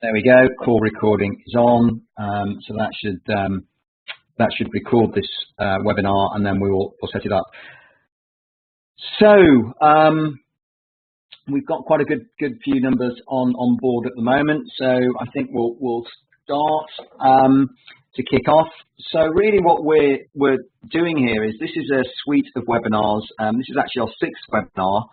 There we go. Call recording is on. So that should record this webinar, and then we'll set it up. So we've got quite a good few numbers on board at the moment. So I think we'll start to kick off. So really, what we're doing here is this is a suite of webinars. This is actually our 6th webinar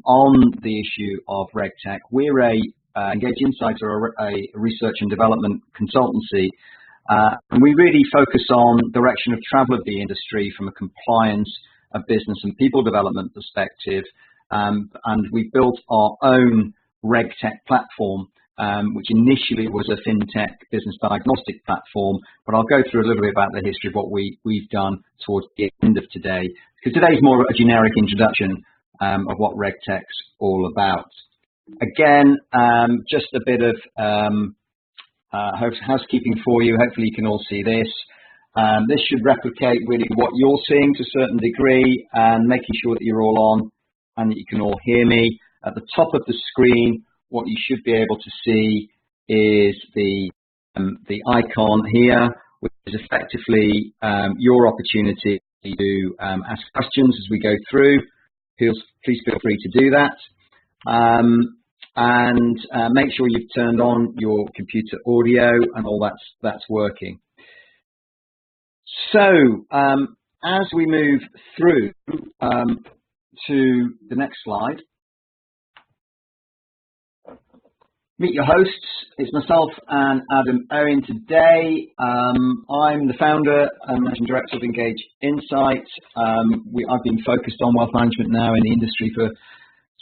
on the issue of RegTech. We're a Engage Insights or a research and development consultancy, and we really focus on direction of travel of the industry from a compliance, a business and people development perspective, and we built our own RegTech platform, which initially was a FinTech business diagnostic platform, but I'll go through a little bit about the history of what we've done towards the end of today, because today is more of a generic introduction of what RegTech's all about. Again, just a bit of housekeeping for you. Hopefully you can all see this. This should replicate really what you're seeing to a certain degree, and making sure that you're all on and that you can all hear me. At the top of the screen, what you should be able to see is the icon here, which is effectively your opportunity to ask questions as we go through. Please feel free to do that. And make sure you've turned on your computer audio and all that's working. So as we move through to the next slide, meet your hosts. It's myself and Adam Owen today. I'm the founder and managing director of Engage Insights. I've been focused on wealth management now in the industry for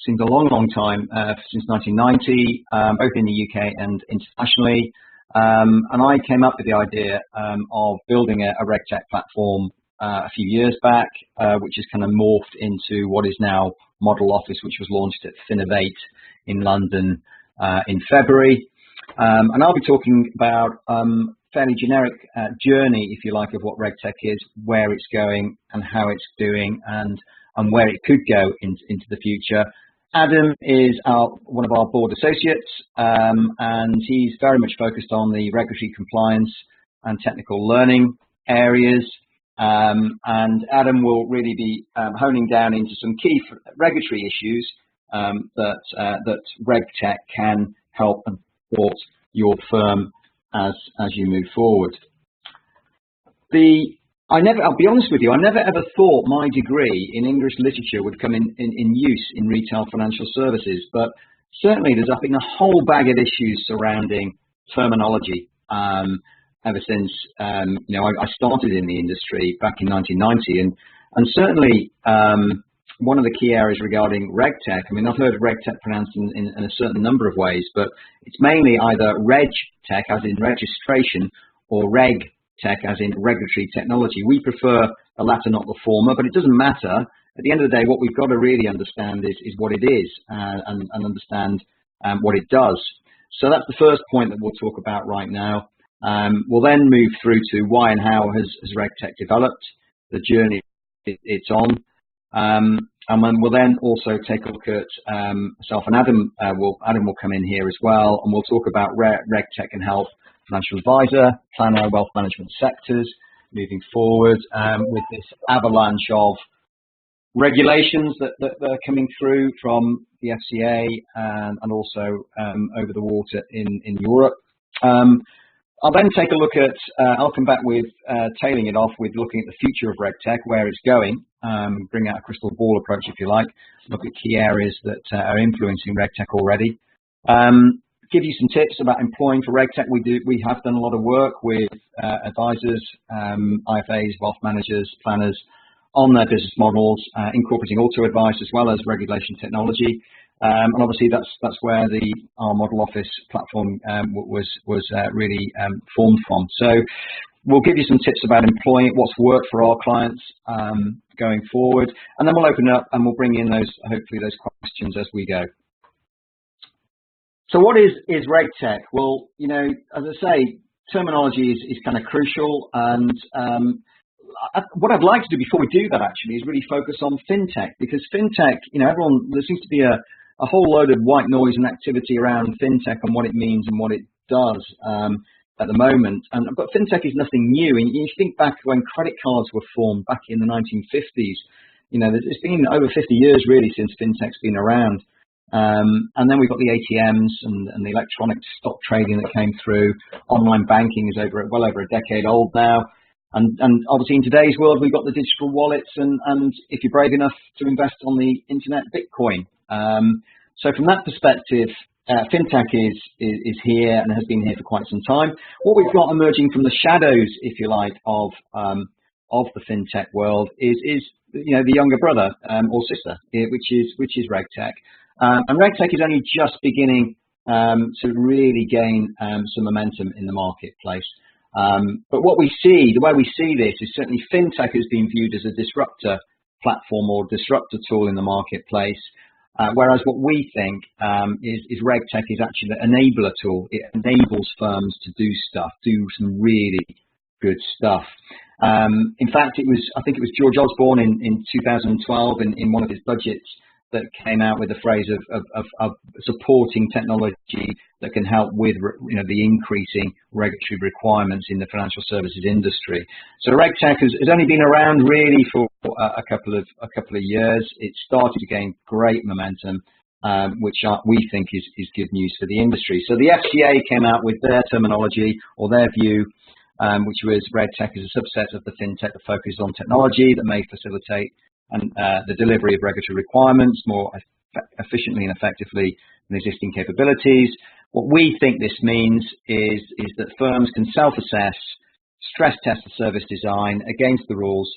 seems a long time, since 1990, both in the UK and internationally. And I came up with the idea of building a RegTech platform a few years back, which has kind of morphed into what is now Model Office, which was launched at Finovate in London in February. And I'll be talking about fairly generic journey, if you like, of what RegTech is, where it's going and how it's doing, and where it could go into the future. Adam is one of our board associates, and he's very much focused on the regulatory compliance and technical learning areas. And Adam will really be honing down into some key regulatory issues that RegTech can help and support your firm as you move forward. I'll be honest with you, I never ever thought my degree in English literature would come in use in retail financial services, but certainly there's been a whole bag of issues surrounding terminology ever since I started in the industry back in 1990, and certainly one of the key areas regarding RegTech. I mean, I've heard RegTech pronounced in a certain number of ways, but it's mainly either RegTech as in registration or RegTech as in regulatory technology. We prefer the latter, not the former, but it doesn't matter. At the end of the day, what we've got to really understand is what it is, and understand what it does. So that's the first point that we'll talk about right now. We'll then move through to why and how has RegTech developed, the journey it's on, and then we'll then also take a look at myself and Adam. Adam will come in here as well, and we'll talk about RegTech and health, financial advisor, planner, wealth management sectors moving forward, with this avalanche of regulations that are coming through from the FCA and also over the water in Europe. I'll then take a look at, I'll come back with tailing it off with looking at the future of RegTech, where it's going, bring out a crystal ball approach if you like, look at key areas that are influencing RegTech already. Give you some tips about employing for RegTech. We have done a lot of work with advisors, IFAs, wealth managers, planners on their business models, incorporating auto advice as well as regulation technology. And obviously that's where our Model Office platform was really formed from. So we'll give you some tips about employing it, what's worked for our clients going forward, and then we'll open up and we'll bring in hopefully those questions as we go. So what is RegTech? Well, as I say, terminology is kind of crucial, and what I'd like to do before we do that actually is really focus on FinTech, because FinTech, there seems to be a a whole load of white noise and activity around FinTech and what it means and what it does at the moment. But FinTech is nothing new. And you think back when credit cards were formed back in the 1950s, it's been over 50 years really since FinTech's been around. And then we've got the ATMs and the electronic stock trading that came through. Online banking is well over a decade old now. And obviously in today's world, we've got the digital wallets and if you're brave enough to invest on the internet, Bitcoin. So from that perspective, FinTech is here and has been here for quite some time. What we've got emerging from the shadows, if you like, of the FinTech world is the younger brother or sister, which is RegTech. And RegTech is only just beginning to really gain some momentum in the marketplace. But what we see, the way we see this is certainly FinTech has been viewed as a disruptor platform or disruptor tool in the marketplace, whereas what we think is RegTech is actually an enabler tool. It enables firms to do some really good stuff. In fact, I think it was George Osborne in 2012 in one of his budgets that came out with the phrase of supporting technology that can help with the increasing regulatory requirements in the financial services industry. So RegTech has only been around really for a couple of years. It started to gain great momentum, which we think is good news for the industry. So the FCA came out with their terminology or their view, which was RegTech is a subset of the FinTech that focuses on technology that may facilitate the delivery of regulatory requirements more efficiently and effectively than existing capabilities. What we think this means is that firms can self-assess, stress test the service design against the rules.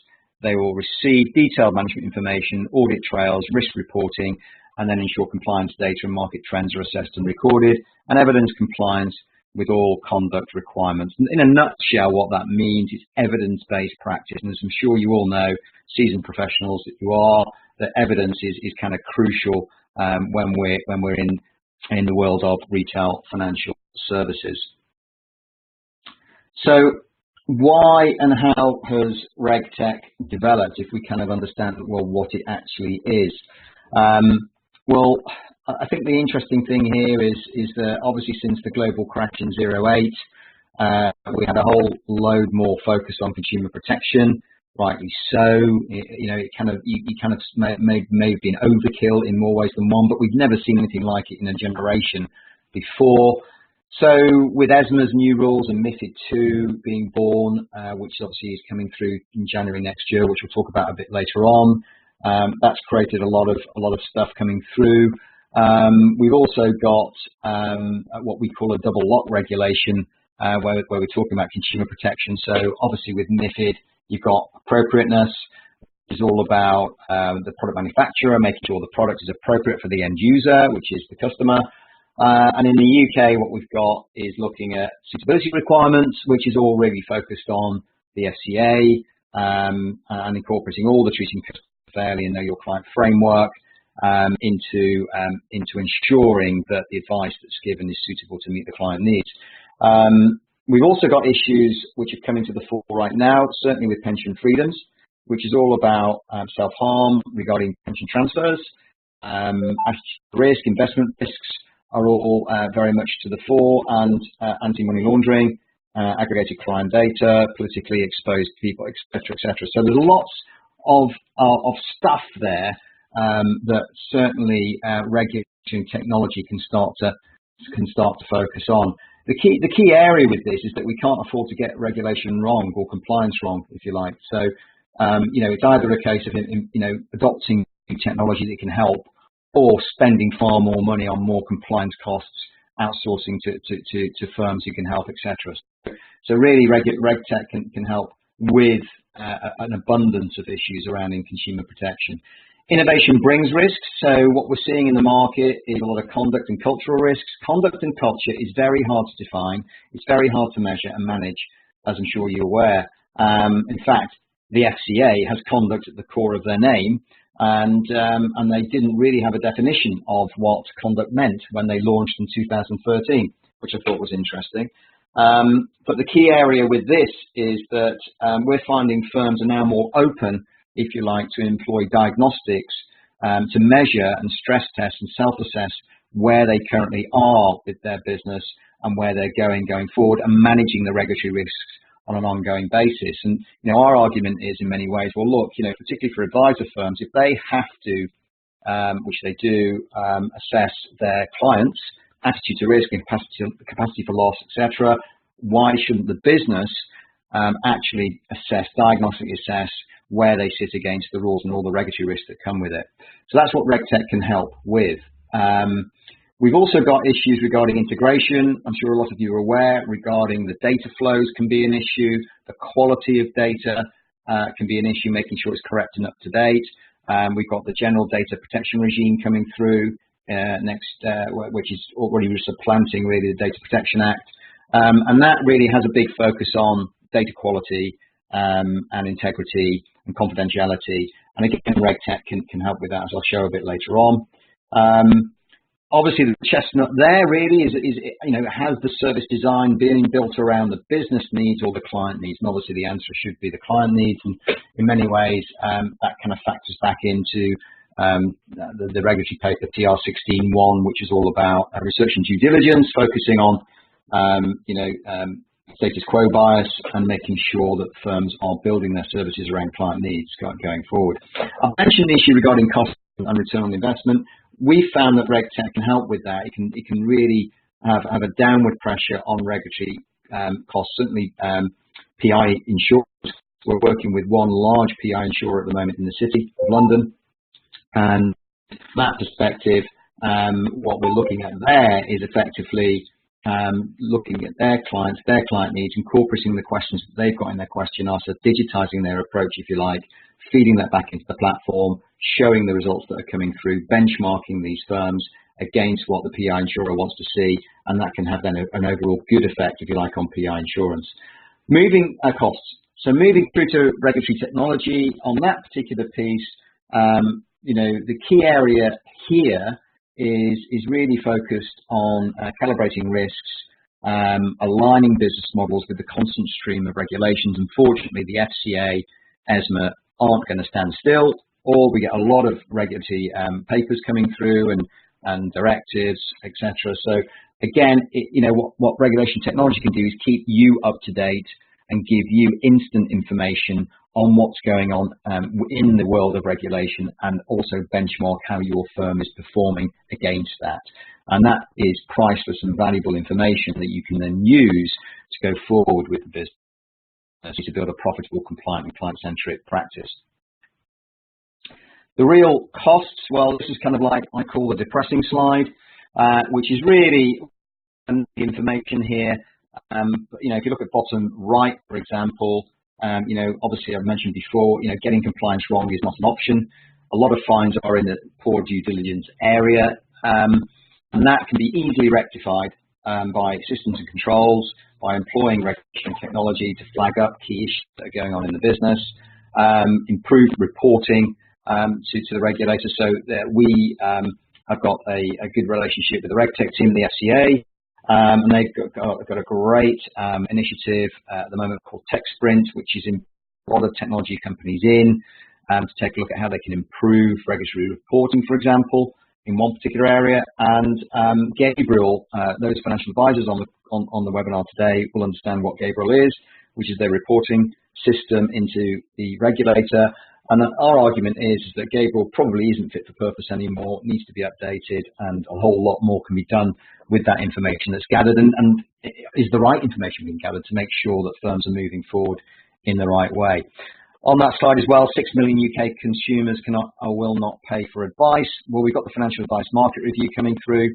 They will receive detailed management information, audit trails, risk reporting, and then ensure compliance data and market trends are assessed and recorded, and evidence compliance with all conduct requirements. In a nutshell, what that means is evidence-based practice. And as I'm sure you all know, seasoned professionals that you are, that evidence is kind of crucial when we're in the world of retail financial services. So why and how has RegTech developed, if we kind of understand what it actually is? Well, I think the interesting thing here is that obviously since the global crash in 2008, we had a whole load more focus on consumer protection, rightly so. It kind of may have been overkill in more ways than one, but we've never seen anything like it in a generation before. So with ESMA's new rules and MiFID II being born, which obviously is coming through in January next year, which we'll talk about a bit later on, that's created a lot of stuff coming through. We've also got what we call a double lock regulation, where we're talking about consumer protection. So obviously with MiFID, you've got appropriateness, which is all about the product manufacturer making sure the product is appropriate for the end user, which is the customer. And in the UK, what we've got is looking at suitability requirements, which is all really focused on the FCA and incorporating all the treating customers fairly and know your client framework into ensuring that the advice that's given is suitable to meet the client needs. We've also got issues which are coming to the fore right now, certainly with pension freedoms, which is all about self-harm regarding pension transfers. Risk, investment risks are all very much to the fore, and anti-money laundering, aggregated crime data, politically exposed people, etc., etc. So there's lots of stuff there that certainly regulation and technology can start to focus on. The key area with this is that we can't afford to get regulation wrong or compliance wrong, if you like. So it's either a case of adopting new technology that can help, or spending far more money on more compliance costs, outsourcing to firms who can help, etc. So really, RegTech can help with an abundance of issues around in consumer protection. Innovation brings risks. So what we're seeing in the market is a lot of conduct and cultural risks. Conduct and culture is very hard to define. It's very hard to measure and manage, as I'm sure you're aware. In fact, the FCA has conduct at the core of their name, and they didn't really have a definition of what conduct meant when they launched in 2013, which I thought was interesting. But the key area with this is that we're finding firms are now more open, if you like, to employ diagnostics to measure and stress test and self-assess where they currently are with their business and where they're going forward, and managing the regulatory risks on an ongoing basis. And our argument is in many ways, well, look, particularly for advisor firms, if they have to, which they do, assess their clients' attitude to risk and capacity for loss, etc., why shouldn't the business actually diagnostically assess where they sit against the rules and all the regulatory risks that come with it? So that's what RegTech can help with. We've also got issues regarding integration. I'm sure a lot of you are aware regarding the data flows can be an issue. The quality of data can be an issue, making sure it's correct and up to date. We've got the general data protection regime coming through next, which is already supplanting really the Data Protection Act. And that really has a big focus on data quality and integrity and confidentiality. And again, RegTech can help with that, as I'll show a bit later on. Obviously, the chestnut there really is has the service design been built around the business needs or the client needs? And obviously, the answer should be the client needs. And in many ways, that kind of factors back into the regulatory paper TR16-1, which is all about research and due diligence, focusing on status quo bias and making sure that firms are building their services around client needs going forward. I mentioned the issue regarding cost and return on investment. We found that RegTech can help with that. It can really have a downward pressure on regulatory costs. Certainly, PI insurance. We're working with one large PI insurer at the moment in the City of London, and from that perspective, what we're looking at there is effectively looking at their client needs, incorporating the questions that they've got in their questionnaire, so digitizing their approach, if you like, feeding that back into the platform, showing the results that are coming through, benchmarking these firms against what the PI insurer wants to see, and that can have then an overall good effect, if you like, on PI insurance. Moving costs. So moving through to regulatory technology on that particular piece, the key area here is really focused on calibrating risks, aligning business models with the constant stream of regulations. Unfortunately, the FCA, ESMA aren't going to stand still, or we get a lot of regulatory papers coming through and directives, etc. So again, what regulation technology can do is keep you up to date and give you instant information on what's going on in the world of regulation, and also benchmark how your firm is performing against that. And that is priceless and valuable information that you can then use to go forward with the business to build a profitable, compliant and client-centric practice. The real costs, well, this is kind of like I call the depressing slide, which is really the information here. If you look at bottom right, for example, obviously I've mentioned before, getting compliance wrong is not an option. A lot of fines are in the poor due diligence area, and that can be easily rectified by systems and controls, by employing regulation technology to flag up key issues that are going on in the business, improved reporting to the regulator. So that we have got a good relationship with the RegTech team and the FCA. And they've got a great initiative at the moment called Tech Sprint, which is in a lot of technology companies to take a look at how they can improve regulatory reporting, for example, in one particular area. And Gabriel, those financial advisors on the webinar today will understand what Gabriel is, which is their reporting system into the regulator. And our argument is that Gabriel probably isn't fit for purpose anymore, needs to be updated, and a whole lot more can be done with that information that's gathered, and is the right information being gathered to make sure that firms are moving forward in the right way. On that slide as well, 6 million UK consumers cannot or will not pay for advice. Well, we've got the Financial Advice Market Review coming through,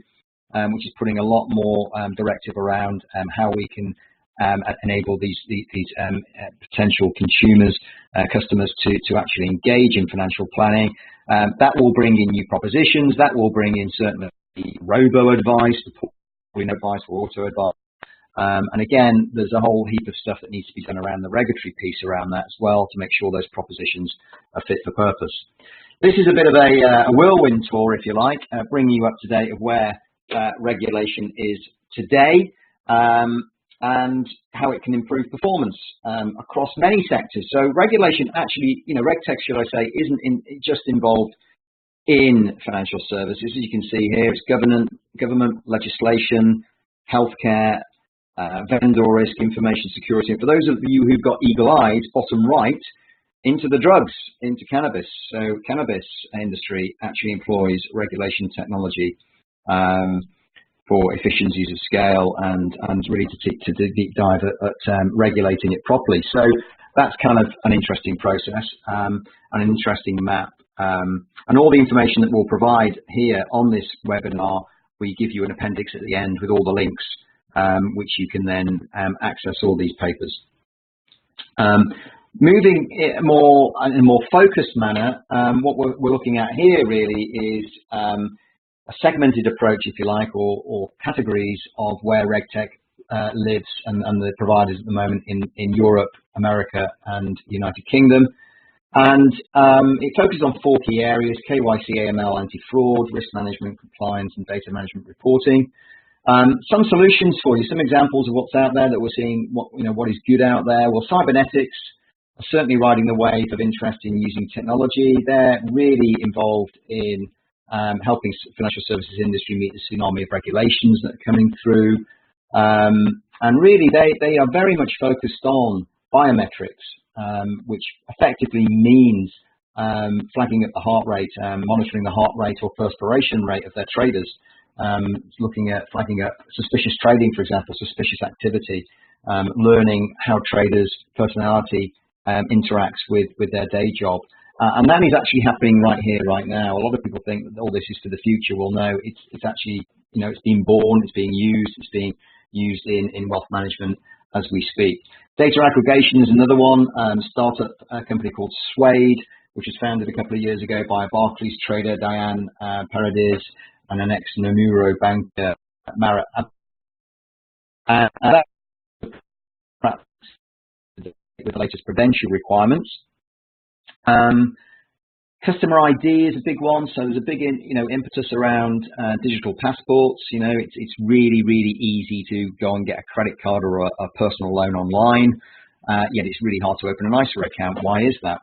which is putting a lot more directive around how we can enable these potential consumers, customers to actually engage in financial planning. That will bring in new propositions. That will bring in certainly robo-advice, advice or auto-advice. And again, there's a whole heap of stuff that needs to be done around the regulatory piece around that as well to make sure those propositions are fit for purpose. This is a bit of a whirlwind tour, if you like, bringing you up to date of where regulation is today. And how it can improve performance across many sectors. So regulation actually, RegTech, should I say, isn't just involved in financial services. As you can see here, it's government legislation, healthcare, vendor risk, information security. And for those of you who've got eagle eyes, bottom right, into the drugs, into cannabis. So cannabis industry actually employs regulation technology for efficiencies of scale and really to deep dive at regulating it properly. So that's kind of an interesting process, and an interesting map. And all the information that we'll provide here on this webinar, we give you an appendix at the end with all the links, which you can then access all these papers. Moving in a more focused manner, what we're looking at here really is a segmented approach, if you like, or categories of where RegTech lives and the providers at the moment in Europe, America, and United Kingdom. And it focuses on 4 key areas: KYC, AML, anti-fraud, risk management, compliance, and data management reporting. Some solutions for you, some examples of what's out there that we're seeing, what is good out there. Well, cybernetics are certainly riding the wave of interest in using technology. They're really involved in helping financial services industry meet the tsunami of regulations that are coming through. And really, they are very much focused on biometrics, which effectively means flagging up the heart rate, monitoring the heart rate or perspiration rate of their traders, looking at flagging up suspicious trading, for example, suspicious activity, learning how traders' personality interacts with their day job. And that is actually happening right here, right now. A lot of people think that all this is for the future. Well, no, it's actually, it's being born, it's being used in wealth management as we speak. Data aggregation is another one. Startup company called Suede, which was founded a couple of years ago by a Barclays trader, Diane Paredes, and an ex-Nomura banker, Mara. And that with the latest prudential requirements. Customer ID is a big one, so there's a big impetus around digital passports. It's really easy to go and get a credit card or a personal loan online, yet it's really hard to open an ISA account. Why is that?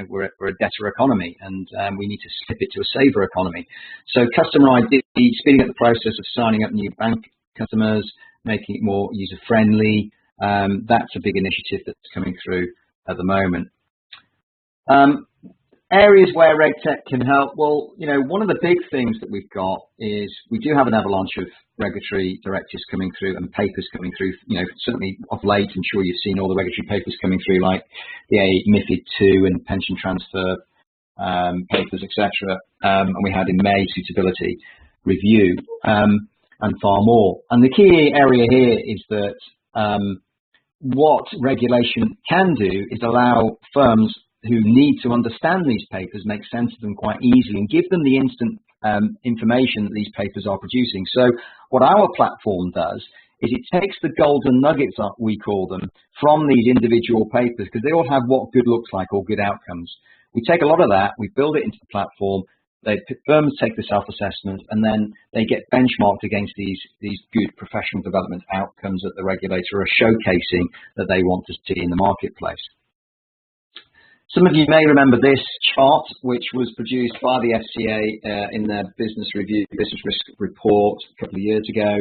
We're a debtor economy, and we need to flip it to a saver economy. So customer ID, speeding up the process of signing up new bank customers, making it more user-friendly. That's a big initiative that's coming through at the moment. Areas where RegTech can help. Well, one of the big things that we've got is we do have an avalanche of regulatory directives coming through and papers coming through. Certainly of late, I'm sure you've seen all the regulatory papers coming through, like the MiFID II and pension transfer papers, etc. And we had in May Suitability review and far more. And the key area here is that what regulation can do is allow firms who need to understand these papers, make sense of them quite easily, and give them the instant information that these papers are producing. So what our platform does is it takes the golden nuggets, we call them, from these individual papers, because they all have what good looks like or good outcomes. We take a lot of that, we build it into the platform, firms take the self-assessment, and then they get benchmarked against these good professional development outcomes that the regulator are showcasing that they want to see in the marketplace. Some of you may remember this chart, which was produced by the FCA in their business risk report a couple of years ago,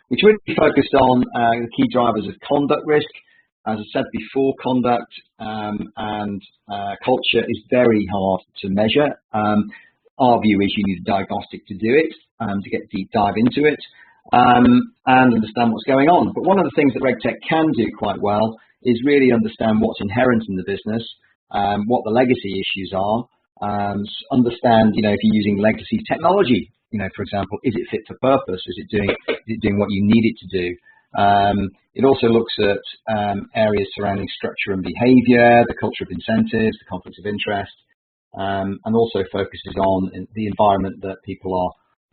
which really focused on the key drivers of conduct risk. As I said before, conduct and culture is very hard to measure. Our view is you need a diagnostic to do it, to get deep dive into it, and understand what's going on. But one of the things that RegTech can do quite well is really understand what's inherent in the business, what the legacy issues are, understand, if you're using legacy technology, for example, is it fit for purpose? Is it doing what you need it to do? It also looks at areas surrounding structure and behavior, the culture of incentives, the conflicts of interest, and also focuses on the environment that people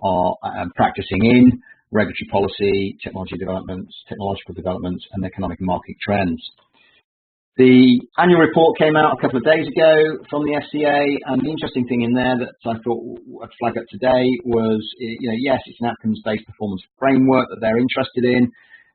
are practicing in, regulatory policy, technological developments, and economic and market trends. The annual report came out a couple of days ago from the FCA, and the interesting thing in there that I thought I'd flag up today was, yes, it's an outcomes-based performance framework that they're interested in.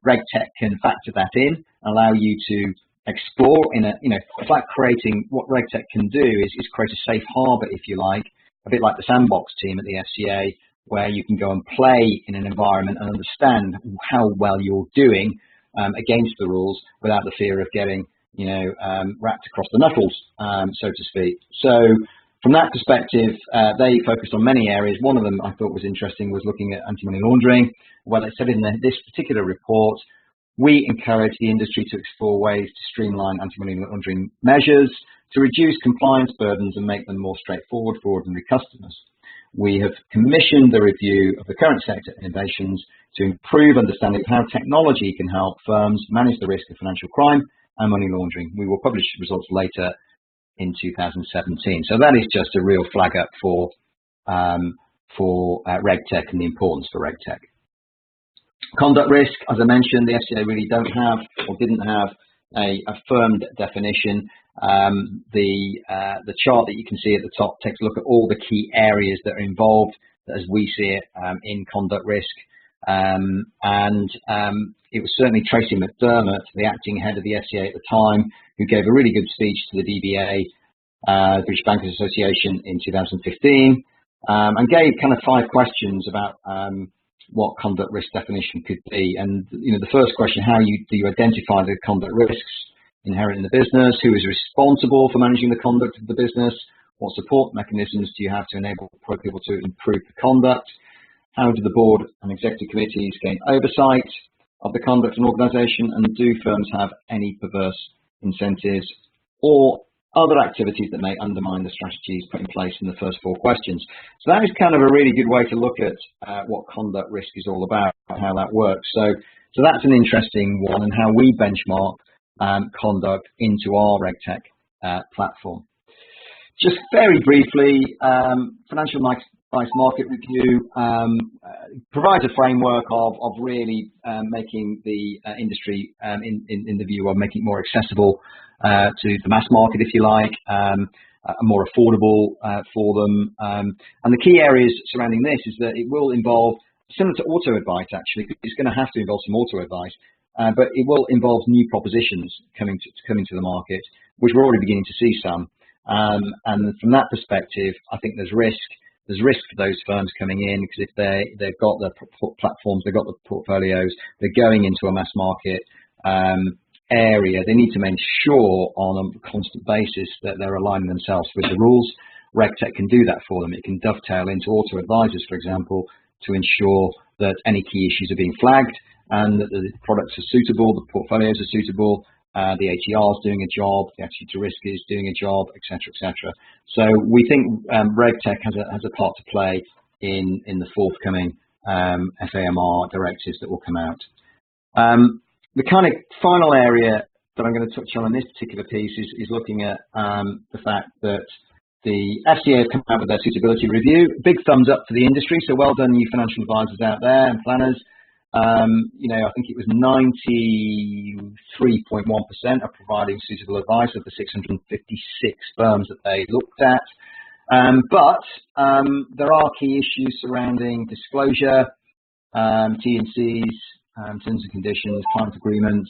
RegTech can factor that in, allow you to explore in a, it's like creating, what RegTech can do is create a safe harbor, if you like, a bit like the sandbox team at the FCA, where you can go and play in an environment and understand how well you're doing against the rules without the fear of getting, wrapped across the knuckles, so to speak. So from that perspective, they focused on many areas. One of them I thought was interesting was looking at anti-money laundering. Well, they said in this particular report, we encourage the industry to explore ways to streamline anti-money laundering measures to reduce compliance burdens and make them more straightforward for ordinary customers. We have commissioned the review of the current sector innovations to improve understanding of how technology can help firms manage the risk of financial crime and money laundering. We will publish results later in 2017. So that is just a real flag up for RegTech and the importance for RegTech. Conduct risk, as I mentioned, the FCA really didn't have a firm definition. The chart that you can see at the top takes a look at all the key areas that are involved, as we see it, in conduct risk. It was certainly Tracy McDermott, the acting head of the FCA at the time, who gave a really good speech to the DBA, British Bankers Association, in 2015, and gave kind of 5 questions about what conduct risk definition could be. And the first question: do you identify the conduct risks inherent in the business? Who is responsible for managing the conduct of the business? What support mechanisms do you have to enable people to improve the conduct? How do the board and executive committees gain oversight of the conduct of an organisation? And do firms have any perverse incentives or other activities that may undermine the strategies put in place in the first 4 questions? So that is kind of a really good way to look at what conduct risk is all about, how that works. So that's an interesting one, and how we benchmark conduct into our RegTech platform. Just very briefly, Financial Advice Market Review provides a framework of really making the industry, in the view of making it more accessible to the mass market, if you like, more affordable for them. And the key areas surrounding this is that it will involve, similar to auto advice actually, it's going to have to involve some auto advice, but it will involve new propositions coming to the market, which we're already beginning to see some. And from that perspective, I think there's risk. There's risk for those firms coming in, because if they've got the platforms, they've got the portfolios, they're going into a mass market area, they need to make sure on a constant basis that they're aligning themselves with the rules. RegTech can do that for them. It can dovetail into auto advisors, for example, to ensure that any key issues are being flagged and that the products are suitable, the portfolios are suitable, the ATR is doing a job, the attitude to risk is doing a job, etc., etc. So we think RegTech has a part to play in the forthcoming FAMR directives that will come out. The kind of final area that I'm going to touch on in this particular piece is looking at the fact that the FCA have come out with their suitability review. Big thumbs up for the industry, so well done, you financial advisors out there and planners. I think it was 93.1% are providing suitable advice of the 656 firms that they looked at. But there are key issues surrounding disclosure, T&Cs, terms and conditions, client agreements,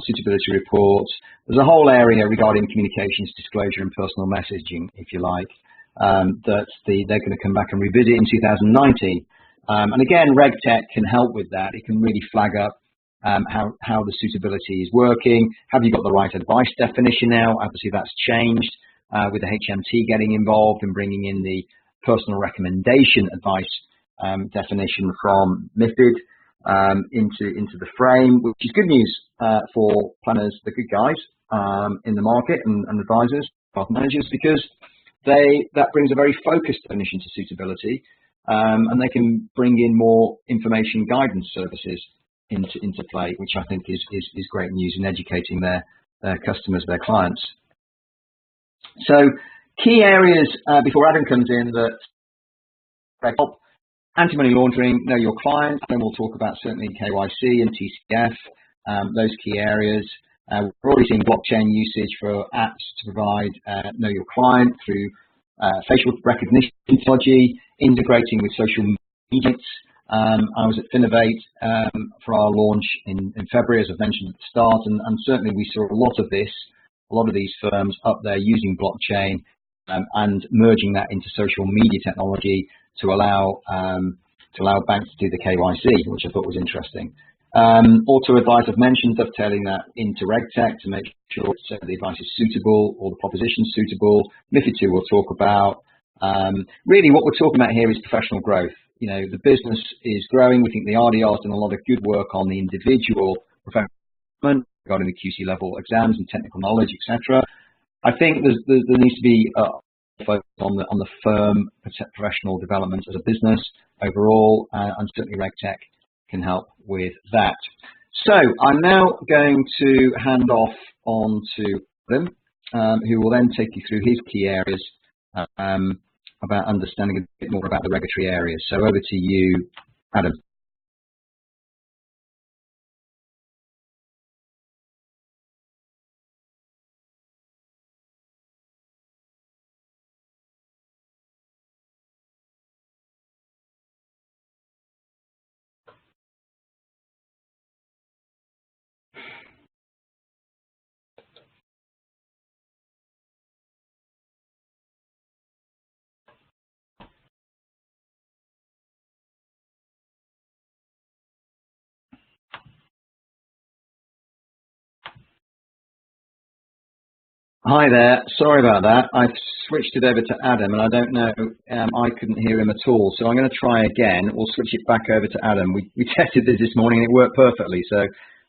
suitability reports. There's a whole area regarding communications, disclosure, and personal messaging, if you like, that they're going to come back and revisit in 2019. And again, RegTech can help with that. It can really flag up how the suitability is working. Have you got the right advice definition now? Obviously, that's changed with the HMT getting involved and bringing in the personal recommendation advice definition from MiFID into the frame, which is good news for planners, the good guys in the market, and advisors, wealth managers, because that brings a very focused definition to suitability, and they can bring in more information guidance services into play, which I think is great news in educating their customers, their clients. So key areas before Adam comes in that help: anti-money laundering, know your client. Then we'll talk about certainly KYC and TCF, those key areas. We're already seeing blockchain usage for apps to provide know your client through facial recognition technology, integrating with social media. I was at Finovate for our launch in February, as I've mentioned at the start, and certainly we saw a lot of these firms up there using blockchain and merging that into social media technology to allow banks to do the KYC, which I thought was interesting. Auto advice I've mentioned, dovetailing that into RegTech to make sure the advice is suitable or the proposition suitable. MiFID II we'll talk about. Really what we're talking about here is professional growth. You know, the business is growing. We think the RDR's done a lot of good work on the individual professional regarding the QC level exams and technical knowledge, etc. I think there needs to be focus on the firm professional development as a business overall, and certainly RegTech can help with that. So I'm now going to hand off on to Adam, who will then take you through his key areas about understanding a bit more about the regulatory areas. So over to you, Adam. Hi there. Sorry about that. I've switched it over to Adam, and I don't know, I couldn't hear him at all. So I'm going to try again. We'll switch it back over to Adam. We tested this morning, and it worked perfectly. So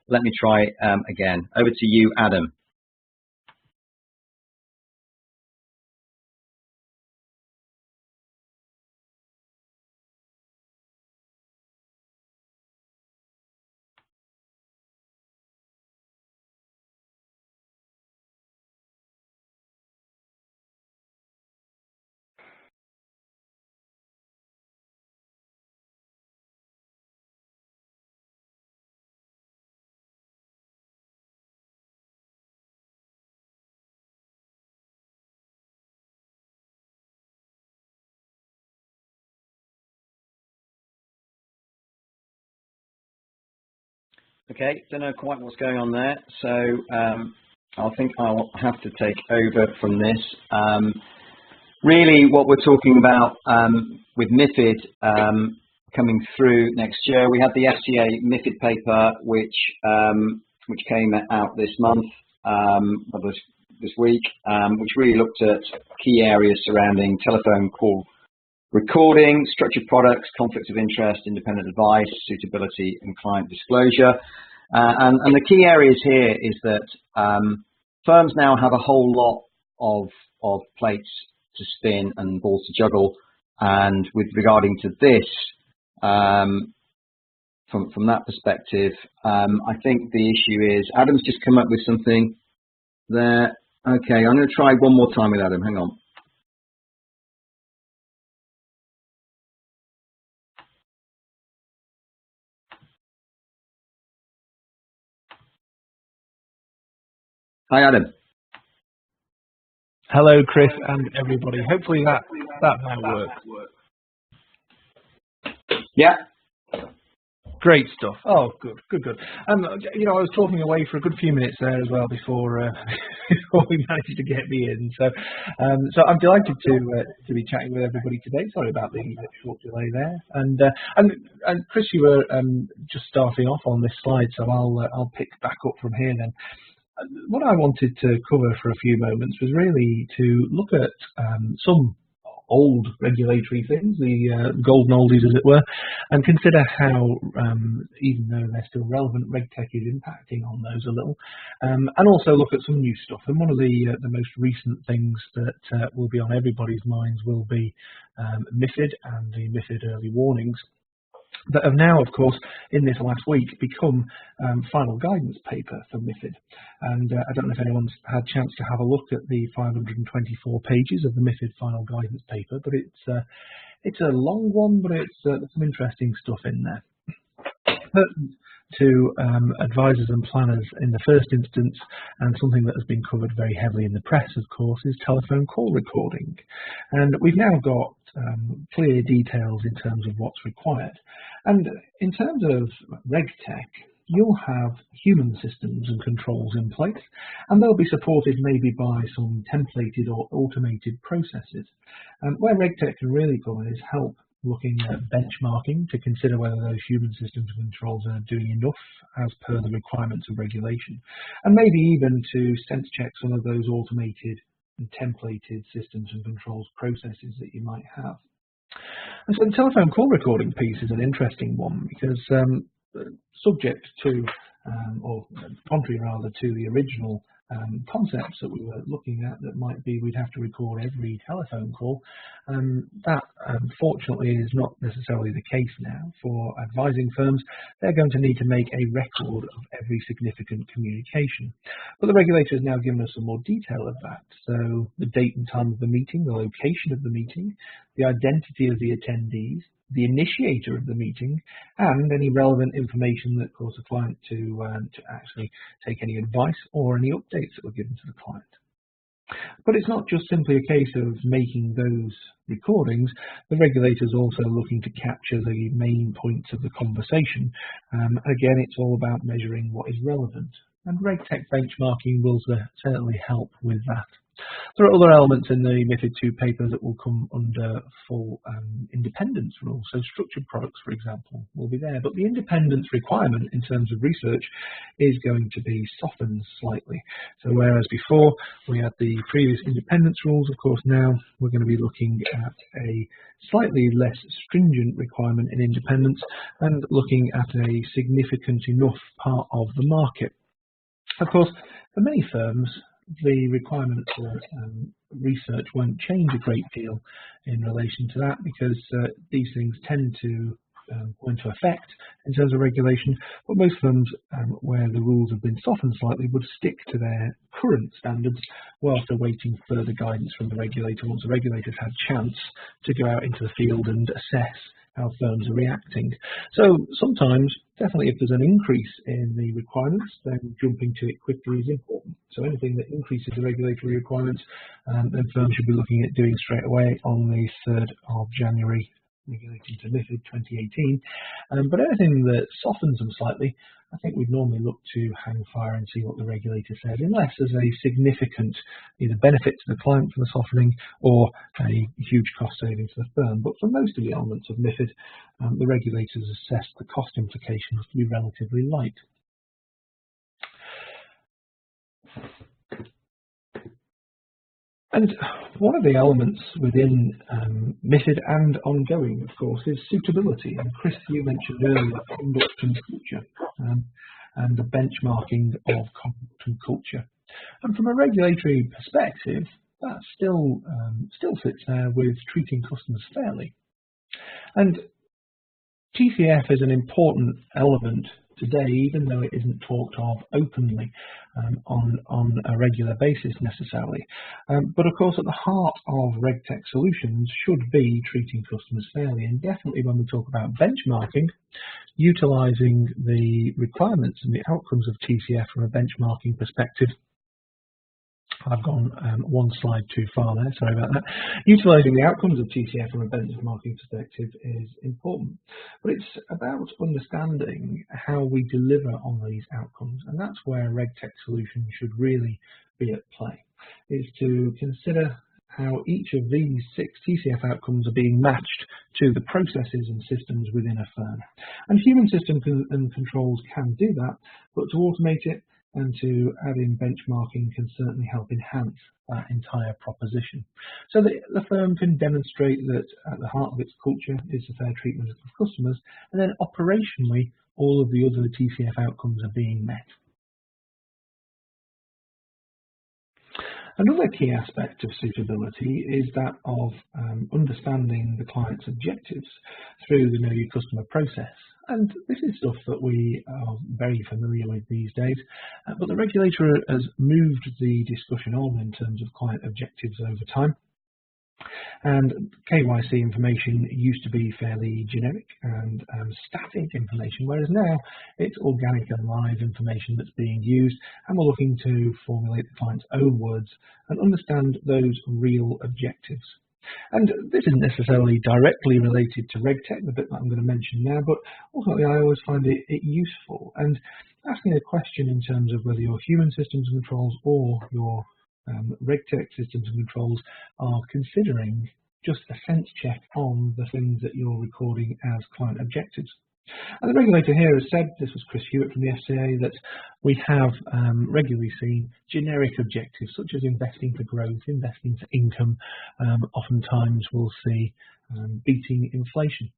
let me try again. Over to you, Adam. Okay, don't know quite what's going on there, so I think I'll have to take over from this. Really, what we're talking about with MiFID coming through next year, we had the FCA MiFID paper, which came out this month, or this week, which really looked at key areas surrounding telephone call recording, structured products, conflicts of interest, independent advice, suitability, and client disclosure. And the key areas here is that firms now have a whole lot of plates to spin and balls to juggle. And with regarding to this, from that perspective, I think the issue is Adam's just come up with something there. Okay, I'm going to try one more time with Adam. Hang on. Hi, Adam. Hello, Chris, and everybody. Hopefully that now works. Yeah. Great stuff. Oh, good. You know, I was talking away for a good few minutes there as well before we managed to get me in. So I'm delighted to be chatting with everybody today. Sorry about the short delay there. And Chris, you were just starting off on this slide, so I'll pick back up from here then. What I wanted to cover for a few moments was really to look at some old regulatory things, the golden oldies as it were, and consider how, even though they're still relevant, RegTech is impacting on those a little, and also look at some new stuff. And one of the most recent things that will be on everybody's minds will be MiFID and the MiFID early warnings, that have now, of course, in this last week become final guidance paper for MiFID. And I don't know if anyone's had a chance to have a look at the 524 pages of the MiFID final guidance paper, but it's a long one, but there's some interesting stuff in there. To advisors and planners in the first instance, and something that has been covered very heavily in the press, of course, is telephone call recording. And we've now got clear details in terms of what's required. And in terms of RegTech, you'll have human systems and controls in place, and they'll be supported maybe by some templated or automated processes. Where RegTech can really come in is help looking at benchmarking to consider whether those human systems and controls are doing enough as per the requirements of regulation, and maybe even to sense check some of those automated and templated systems and controls processes that you might have. And so the telephone call recording piece is an interesting one because subject to, or contrary rather to the original concepts that we were looking at, that might be we'd have to record every telephone call. That fortunately is not necessarily the case now. For advising firms, they're going to need to make a record of every significant communication. But the regulator has now given us some more detail of that. So the date and time of the meeting, the location of the meeting, the identity of the attendees, the initiator of the meeting, and any relevant information that caused the client to actually take any advice or any updates that were given to the client. But it's not just simply a case of making those recordings. The regulator is also looking to capture the main points of the conversation. Again, it's all about measuring what is relevant, and RegTech benchmarking will certainly help with that. There are other elements in the MiFID II paper that will come under full independence rules. So structured products, for example, will be there. But the independence requirement in terms of research is going to be softened slightly. So whereas before we had the previous independence rules, of course now we're going to be looking at a slightly less stringent requirement in independence and looking at a significant enough part of the market. Of course, for many firms, the requirement for research won't change a great deal in relation to that because these things tend to go into effect in terms of regulation, but most firms where the rules have been softened slightly would stick to their current standards whilst awaiting further guidance from the regulator once the regulator's had a chance to go out into the field and assess how firms are reacting. So sometimes, definitely if there's an increase in the requirements, then jumping to it quickly is important. So anything that increases the regulatory requirements, then firms should be looking at doing straight away on the 3rd of January, regulating to MiFID 2018. But anything that softens them slightly, I think we'd normally look to hang fire and see what the regulator says, unless there's a significant either benefit to the client from the softening or a huge cost saving to the firm. But for most of the elements of MiFID, the regulators assess the cost implications to be relatively light. And one of the elements within MiFID and ongoing, of course, is suitability. And Chris, you mentioned earlier conduct and culture and the benchmarking of conduct and culture. And from a regulatory perspective, that still sits there with treating customers fairly. And TCF is an important element today, even though it isn't talked of openly on a regular basis necessarily. But of course, at the heart of RegTech solutions should be treating customers fairly. And definitely when we talk about benchmarking, utilising the requirements and the outcomes of TCF from a benchmarking perspective. I've gone one slide too far there, sorry about that. Utilising the outcomes of TCF from a benchmarking perspective is important, but it's about understanding how we deliver on these outcomes, and that's where RegTech solutions should really be at play, is to consider how each of these 6 TCF outcomes are being matched to the processes and systems within a firm. And human systems and controls can do that, but to automate it and to add in benchmarking can certainly help enhance that entire proposition. So that the firm can demonstrate that at the heart of its culture is the fair treatment of customers, and then operationally all of the other TCF outcomes are being met. Another key aspect of suitability is that of understanding the client's objectives through the Know Your Customer process. And this is stuff that we are very familiar with these days, but the regulator has moved the discussion on in terms of client objectives over time. And KYC information used to be fairly generic and static information, whereas now it's organic and live information that's being used, and we're looking to formulate the client's own words and understand those real objectives. And this isn't necessarily directly related to RegTech, the bit that I'm going to mention now, but ultimately I always find it useful. And asking a question in terms of whether your human systems and controls or your RegTech systems and controls are considering just a sense check on the things that you're recording as client objectives. And the regulator here has said, this was Chris Hewitt from the FCA, that we have regularly seen generic objectives such as investing for growth, investing for income. Oftentimes we'll see beating inflation.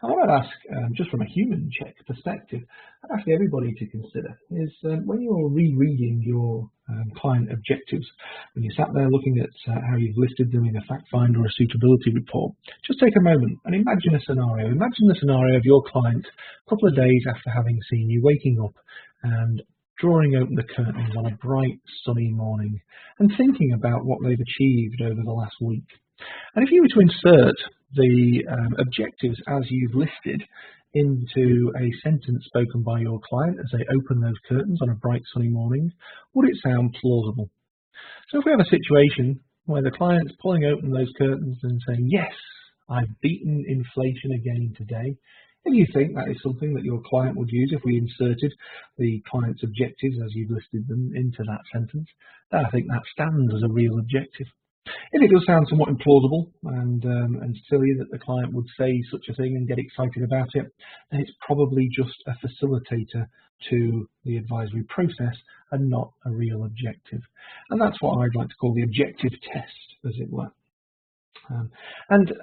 I want to ask, just from a human check perspective, I'd ask everybody to consider is when you're rereading your client objectives, when you sat there looking at how you've listed them in a fact find or a suitability report, just take a moment and imagine a scenario. Imagine the scenario of your client a couple of days after having seen you waking up and drawing open the curtains on a bright sunny morning and thinking about what they've achieved over the last week. And if you were to insert the objectives as you've listed into a sentence spoken by your client as they open those curtains on a bright sunny morning, would it sound plausible? So if we have a situation where the client's pulling open those curtains and saying, yes, I've beaten inflation again today, if you think that is something that your client would use if we inserted the client's objectives as you've listed them into that sentence, then I think that stands as a real objective. If it does sound somewhat implausible and silly that the client would say such a thing and get excited about it, then it's probably just a facilitator to the advisory process and not a real objective. And that's what I'd like to call the objective test, as it were. And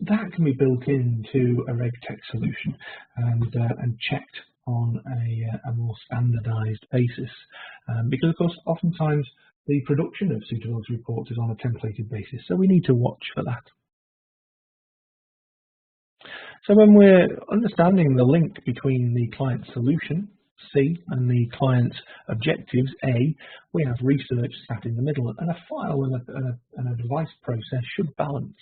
that can be built into a RegTech solution and checked on a more standardized basis. Because, of course, oftentimes the production of suitability reports is on a templated basis, so we need to watch for that. So when we're understanding the link between the client solution, C, and the client's objectives, A, we have research sat in the middle, and a file and a device process should balance.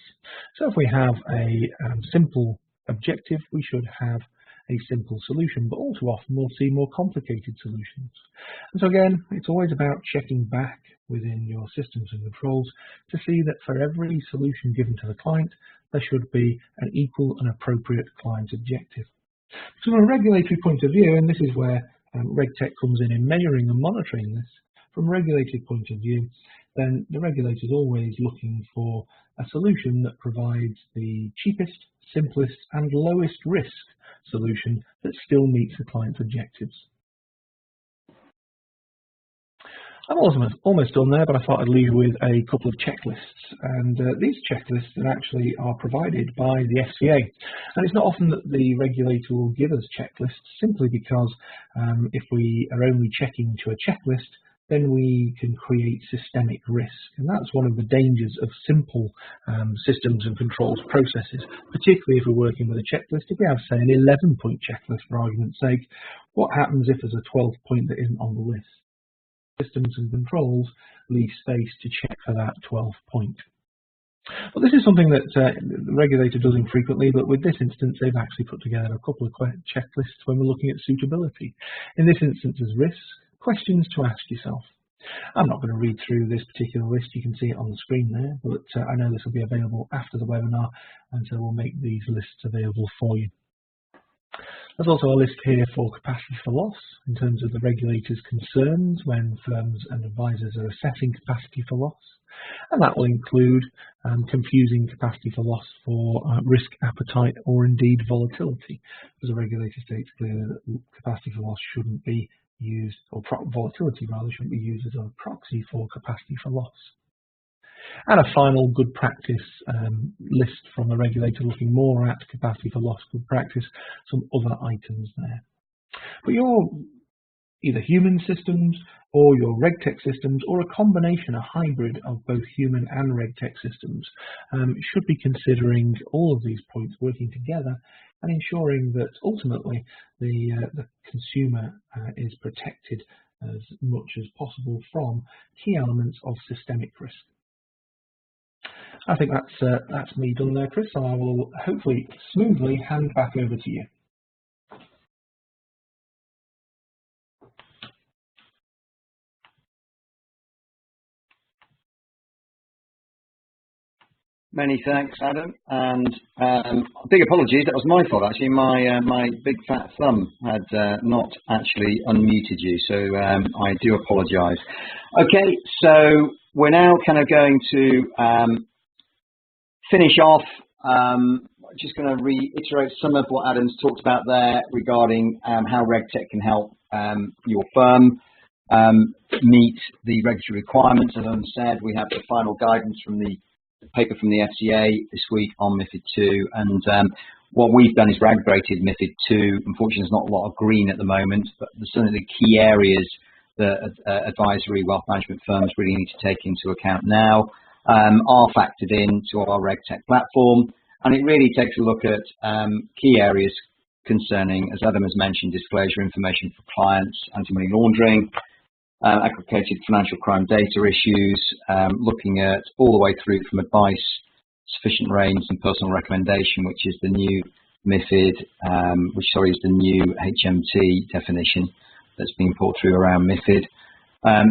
So if we have a simple objective, we should have a simple solution, but all too often we'll see more complicated solutions. And so again, it's always about checking back within your systems and controls to see that for every solution given to the client, there should be an equal and appropriate client objective. So from a regulatory point of view, and this is where RegTech comes in measuring and monitoring this, from a regulatory point of view, then the regulator is always looking for a solution that provides the cheapest, simplest and lowest risk solution that still meets the client's objectives. I'm almost done there, but I thought I'd leave you with a couple of checklists. And these checklists actually are provided by the FCA. And it's not often that the regulator will give us checklists, simply because if we are only checking to a checklist, then we can create systemic risk. And that's one of the dangers of simple systems and controls processes, particularly if we're working with a checklist. If we have, say, an 11-point checklist, for argument's sake, what happens if there's a 12th point that isn't on the list? Systems and controls leave space to check for that 12th point. Well, this is something that the regulator does infrequently, but with this instance, they've actually put together a couple of checklists when we're looking at suitability. In this instance, as risk, questions to ask yourself. I'm not going to read through this particular list. You can see it on the screen there, but I know this will be available after the webinar, and so we'll make these lists available for you. There's also a list here for capacity for loss in terms of the regulator's concerns when firms and advisors are assessing capacity for loss. And that will include confusing capacity for loss for risk appetite or indeed volatility, as the regulator states clearly that capacity for loss shouldn't be used, or volatility rather, shouldn't be used as a proxy for capacity for loss. And a final good practice list from the regulator looking more at capacity for loss good practice, some other items there. But your either human systems or your RegTech systems, or a combination, a hybrid of both human and RegTech systems, should be considering all of these points working together and ensuring that ultimately the consumer is protected as much as possible from key elements of systemic risk. I think that's me done there, Chris, so I will hopefully smoothly hand back over to you. Many thanks, Adam, and big apologies. That was my fault, actually. My big fat thumb had not actually unmuted you, so I do apologise. Okay, so we're now kind of going to finish off. Just going to reiterate some of what Adam's talked about there regarding how RegTech can help your firm meet the regulatory requirements. As Adam said, we have the final guidance from the paper from the FCA this week on MiFID II, and what we've done is reg-rated MiFID II. Unfortunately, there's not a lot of green at the moment, but there's certainly the key areas that advisory wealth management firms really need to take into account now are factored into our RegTech platform, and it really takes a look at key areas concerning, as Adam has mentioned, disclosure information for clients, anti-money laundering, aggregated financial crime data issues, looking at all the way through from advice, sufficient range and personal recommendation, which is the new MiFID, is the new HMT definition that's being pulled through around MiFID.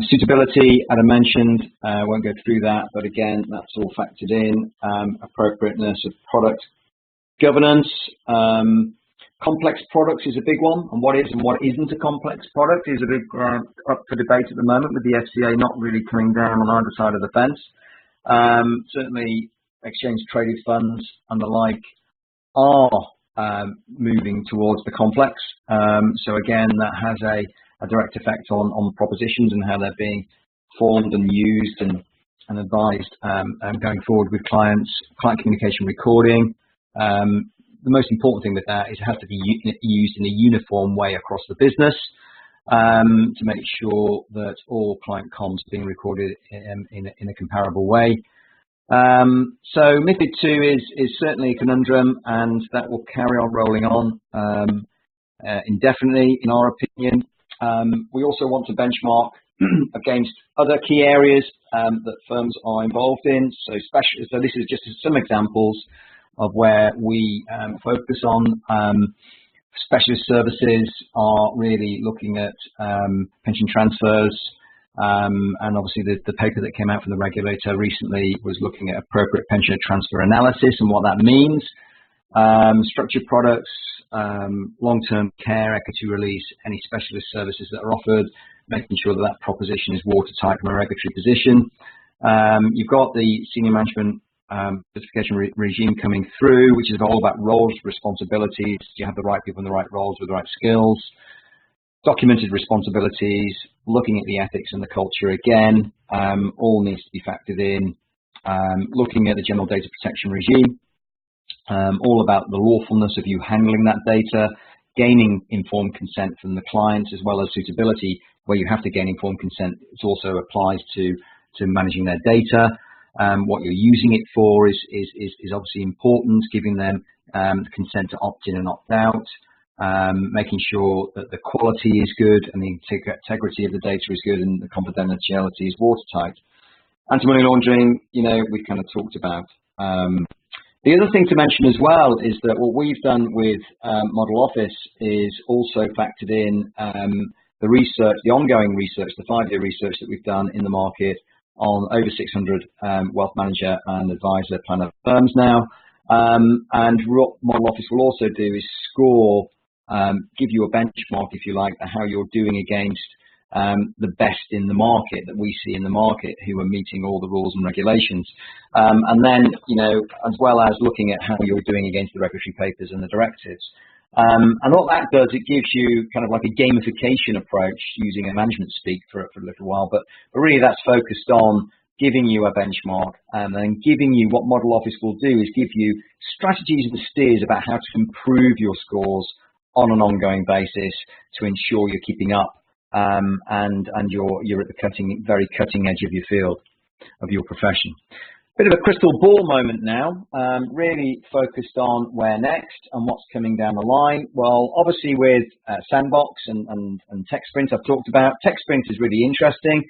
Suitability, Adam mentioned, won't go through that, but again, that's all factored in. Appropriateness of product governance. Complex products is a big one, and what is and what isn't a complex product is a big up for debate at the moment, with the FCA not really coming down on either side of the fence. Certainly, exchange-traded funds and the like are moving towards the complex. So again, that has a direct effect on propositions and how they're being formed and used and advised going forward with client communication recording. The most important thing with that is it has to be used in a uniform way across the business to make sure that all client comms are being recorded in a comparable way. So MiFID II is certainly a conundrum, and that will carry on rolling on indefinitely, in our opinion. We also want to benchmark against other key areas that firms are involved in. So this is just some examples of where we focus on. Specialist services are really looking at pension transfers, and obviously the paper that came out from the regulator recently was looking at appropriate pension transfer analysis and what that means. Structured products, long-term care, equity release, any specialist services that are offered, making sure that that proposition is watertight from a regulatory position. You've got the senior management certification regime coming through, which is all about roles, responsibilities. Do you have the right people in the right roles with the right skills? Documented responsibilities, looking at the ethics and the culture again, all needs to be factored in. Looking at the general data protection regime, all about the lawfulness of you handling that data, gaining informed consent from the clients, as well as suitability, where you have to gain informed consent. It also applies to managing their data. What you're using it for is obviously important, giving them consent to opt in and opt out, making sure that the quality is good and the integrity of the data is good and the confidentiality is watertight. Anti-money laundering, we've kind of talked about. The other thing to mention as well is that what we've done with Model Office is also factored in the research, the ongoing research, the 5-year research that we've done in the market on over 600 wealth manager and advisor planner firms now. And what Model Office will also do is score, give you a benchmark, if you like, how you're doing against the best in the market that we see in the market, who are meeting all the rules and regulations. And then, as well as looking at how you're doing against the regulatory papers and the directives. And what that does, it gives you kind of like a gamification approach, using a management speak for a little while, but really that's focused on giving you a benchmark and then giving you what Model Office will do is give you strategies and steers about how to improve your scores on an ongoing basis to ensure you're keeping up and you're at the very cutting edge of your field, of your profession. Bit of a crystal ball moment now, really focused on where next and what's coming down the line. Well, obviously with Sandbox and TechSprint I've talked about. TechSprint is really interesting.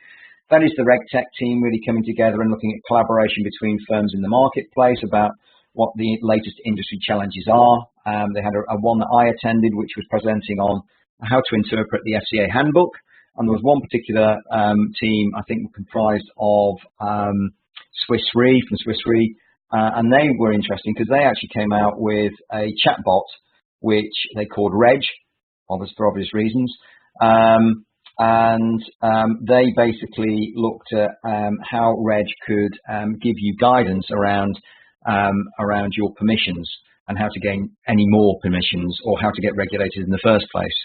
That is the RegTech team really coming together and looking at collaboration between firms in the marketplace about what the latest industry challenges are. They had a one that I attended, which was presenting on how to interpret the FCA handbook. And there was one particular team, I think comprised of Swiss Re, and they were interesting because they actually came out with a chatbot which they called Reg, for obvious reasons. They basically looked at how Reg could give you guidance around your permissions and how to gain any more permissions or how to get regulated in the first place.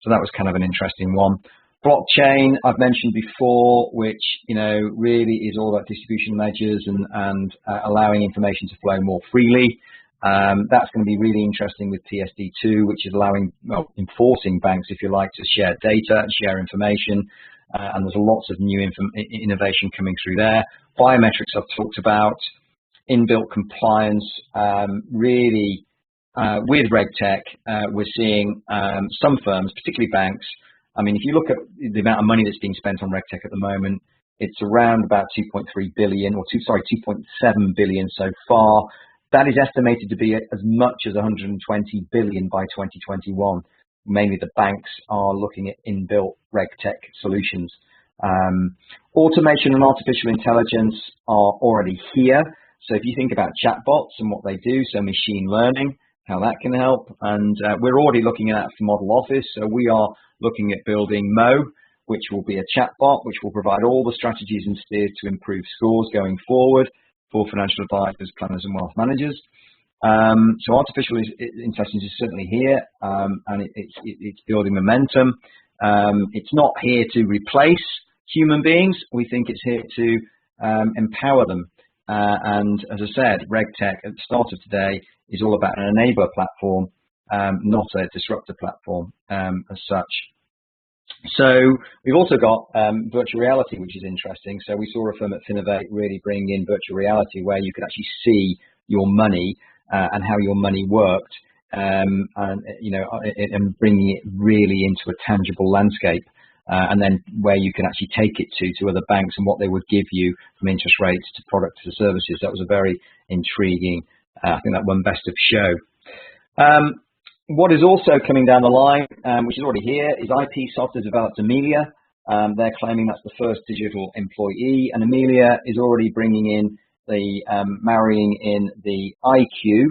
So that was kind of an interesting one. Blockchain, I've mentioned before, which really is all about distribution ledgers and allowing information to flow more freely. That's going to be really interesting with PSD2, which is enforcing banks, if you like, to share data and share information. And there's lots of new innovation coming through there. Biometrics I've talked about. Inbuilt compliance, really with RegTech, we're seeing some firms, particularly banks. I mean, if you look at the amount of money that's being spent on RegTech at the moment, it's around about 2.3 billion, 2.7 billion so far. That is estimated to be as much as 120 billion by 2021. Mainly the banks are looking at inbuilt RegTech solutions. Automation and artificial intelligence are already here. So if you think about chatbots and what they do, so machine learning, how that can help, and we're already looking at that for Model Office. So we are looking at building Mo, which will be a chatbot, which will provide all the strategies and steers to improve scores going forward for financial advisors, planners, and wealth managers. So artificial intelligence is certainly here, and it's building momentum. It's not here to replace human beings. We think it's here to empower them. And as I said, RegTech at the start of today is all about an enabler platform, not a disruptor platform as such. So we've also got virtual reality, which is interesting. So we saw a firm at Finovate really bring in virtual reality where you could actually see your money and how your money worked, and bringing it really into a tangible landscape. And then where you can actually take it to other banks and what they would give you from interest rates to products to services. That was a very intriguing, I think that won Best of Show. What is also coming down the line, which is already here, is IP Software developed Emilia. They're claiming that's the first digital employee, and Emilia is already bringing in the marrying in the IQ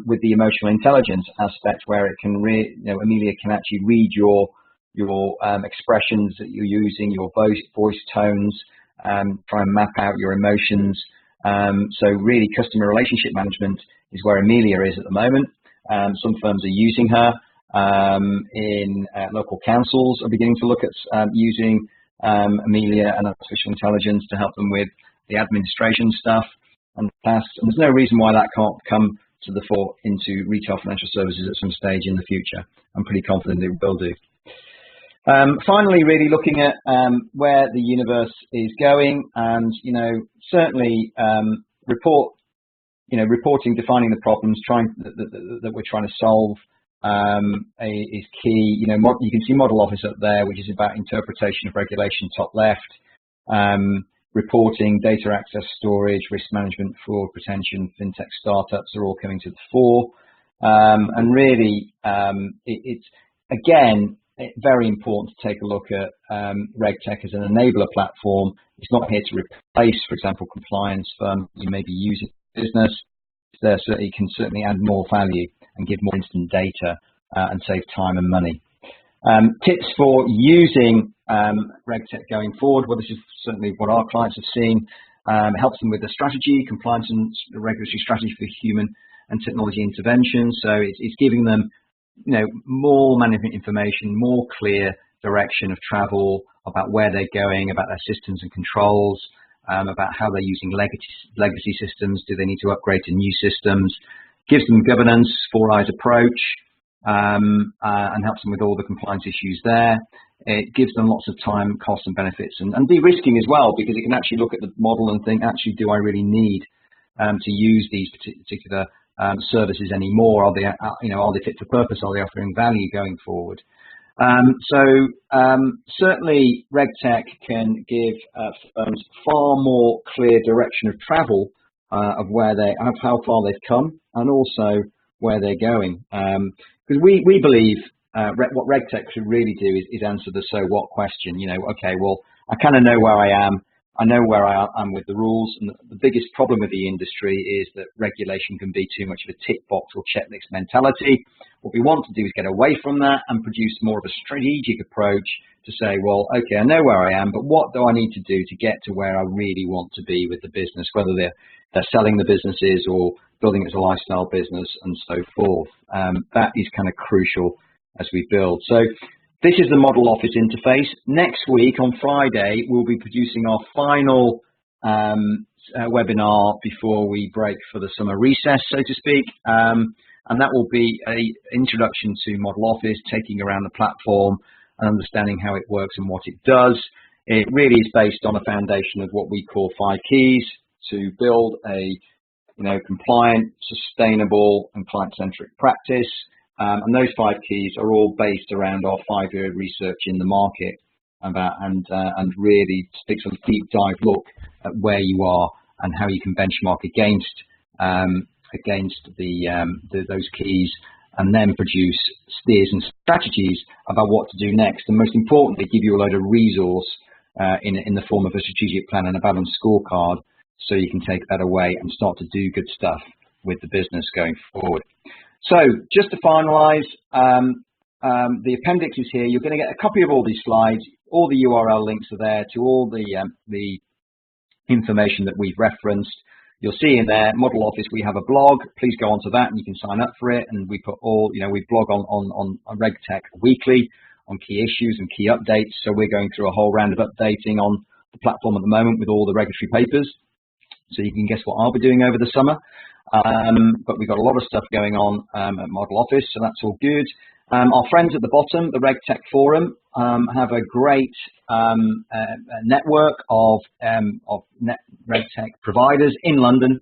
with the emotional intelligence aspect, where it can Emilia can actually read your expressions that you're using, your voice tones, try and map out your emotions. So really customer relationship management is where Emilia is at the moment. Some firms are using her. Local councils are beginning to look at using Emilia and artificial intelligence to help them with the administration stuff and tasks. And there's no reason why that can't come to the fore into retail financial services at some stage in the future. I'm pretty confident it will do. Finally, really looking at where the universe is going, and certainly reporting, defining the problems, that we're trying to solve is key. You can see Model Office up there, which is about interpretation of regulation, top left. Reporting, data access, storage, risk management, fraud prevention, FinTech startups are all coming to the fore. And really, it's again very important to take a look at RegTech as an enabler platform. It's not here to replace, for example, compliance firms you may be using in business. It can certainly add more value and give more instant data and save time and money. Tips for using RegTech going forward. Well, this is certainly what our clients have seen. It helps them with the strategy, compliance and regulatory strategy for human and technology intervention. So it's giving them more management information, more clear direction of travel, about where they're going, about their systems and controls, about how they're using legacy systems. Do they need to upgrade to new systems? Gives them governance, four eyes approach, and helps them with all the compliance issues there. It gives them lots of time, costs and benefits, and de-risking as well, because it can actually look at the model and think, actually, do I really need to use these particular services anymore? Are they fit for purpose? Are they offering value going forward? Certainly RegTech can give firms far more clear direction of travel of how far they've come, and also where they're going. Because we believe what RegTech should really do is answer the so what question. Okay, well, I kind of know where I am. I know where I am with the rules, and the biggest problem with the industry is that regulation can be too much of a tick box or checklist mentality. What we want to do is get away from that and produce more of a strategic approach to say, well, okay, I know where I am, but what do I need to do to get to where I really want to be with the business, whether they're selling the businesses or building it as a lifestyle business and so forth. That is kind of crucial as we build. So this is the model office interface. Next week on Friday, we'll be producing our final webinar before we break for the summer recess, so to speak. And that will be an introduction to model office, taking around the platform and understanding how it works and what it does. It really is based on a foundation of what we call 5 keys to build a compliant, sustainable and client-centric practice. And those 5 keys are all based around our 5-year research in the market and really takes a deep dive look at where you are and how you can benchmark against those keys, and then produce steers and strategies about what to do next, and most importantly, give you a load of resource in the form of a strategic plan and a balanced scorecard, so you can take that away and start to do good stuff with the business going forward. So just to finalize, the appendix is here. You're going to get a copy of all these slides. All the URL links are there to all the information that we've referenced. You'll see in there, Model Office, we have a blog. Please go onto that and you can sign up for it. And we put all, we blog on RegTech weekly on key issues and key updates. So we're going through a whole round of updating on the platform at the moment with all the regulatory papers. So you can guess what I'll be doing over the summer. But we've got a lot of stuff going on at Model Office, so that's all good. Our friends at the bottom, the RegTech Forum, have a great network of RegTech providers in London.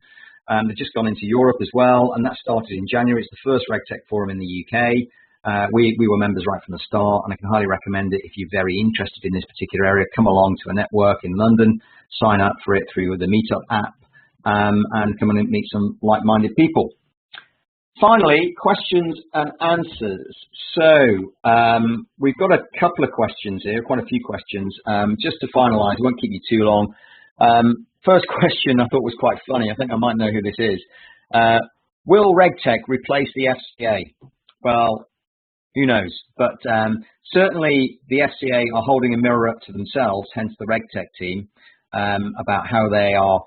They've just gone into Europe as well, and that started in January. It's the first RegTech Forum in the UK. We were members right from the start, and I can highly recommend it if you're very interested in this particular area. Come along to a network in London, sign up for it through the Meetup app, and come and meet some like-minded people. Finally, questions and answers. So we've got a couple of questions here, quite a few questions. Just to finalise, I won't keep you too long. First question I thought was quite funny. I think I might know who this is. Will RegTech replace the FCA? Well, who knows? But certainly the FCA are holding a mirror up to themselves, hence the RegTech team, about how they are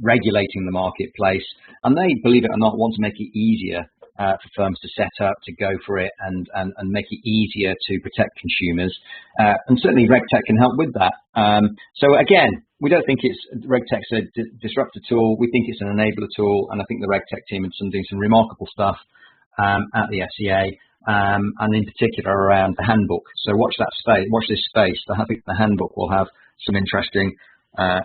regulating the marketplace, and they, believe it or not, want to make it easier for firms to set up, to go for it, and make it easier to protect consumers. And certainly RegTech can help with that. So again, we don't think RegTech's a disruptor tool. We think it's an enabler tool, and I think the RegTech team is doing some remarkable stuff at the FCA, and in particular around the handbook. So watch that space. Watch this space. I think the handbook will have some interesting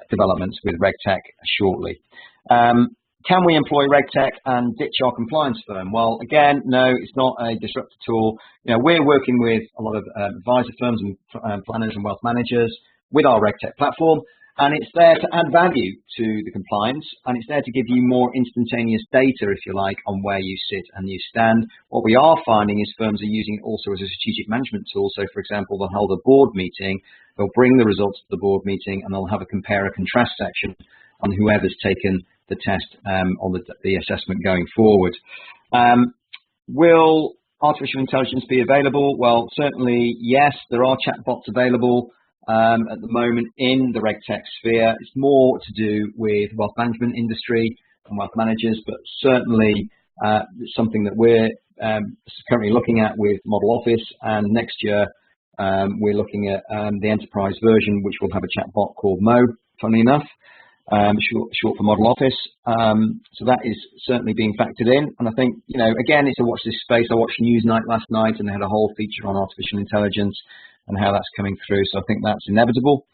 developments with RegTech shortly. Can we employ RegTech and ditch our compliance firm? Well, again, no, it's not a disruptor tool. We're working with a lot of advisor firms and planners and wealth managers with our RegTech platform, and it's there to add value to the compliance, and it's there to give you more instantaneous data, if you like, on where you sit and you stand. What we are finding is firms are using it also as a strategic management tool. So, for example, they'll hold a board meeting, they'll bring the results to the board meeting, and they'll have a compare and contrast section on whoever's taken the test or the assessment going forward. Will artificial intelligence be available? Well, certainly yes. There are chatbots available at the moment in the RegTech sphere. It's more to do with wealth management industry and wealth managers, but certainly it's something that we're currently looking at with Model Office, and next year we're looking at the enterprise version, which will have a chatbot called Mo, funnily enough, short for Model Office. So that is certainly being factored in, and I think, again, it's a watch this space. I watched Newsnight last night, and they had a whole feature on artificial intelligence and how that's coming through, so I think that's inevitable.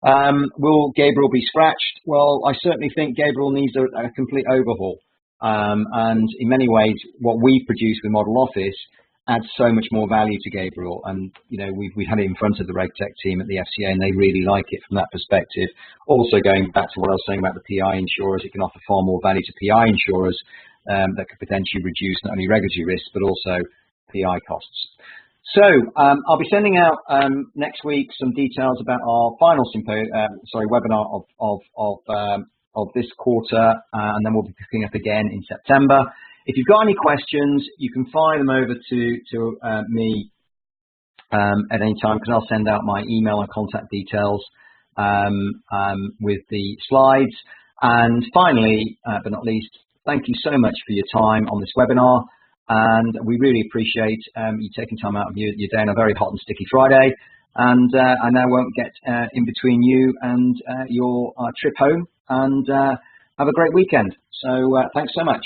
Will Gabriel be scratched? Well, I certainly think Gabriel needs a complete overhaul, and in many ways what we produce with Model Office adds so much more value to Gabriel, and we've had it in front of the RegTech team at the FCA, and they really like it from that perspective. Also, going back to what I was saying about the PI insurers, it can offer far more value to PI insurers that could potentially reduce not only regulatory risks but also PI costs. So I'll be sending out next week some details about our final webinar of this quarter, and then we'll be picking up again in September. If you've got any questions, you can fire them over to me at any time, because I'll send out my email and contact details with the slides. And finally, but not least, thank you so much for your time on this webinar. And we really appreciate you taking time out of your day on a very hot and sticky Friday. And I now won't get in between you and your trip home. And have a great weekend. So thanks so much.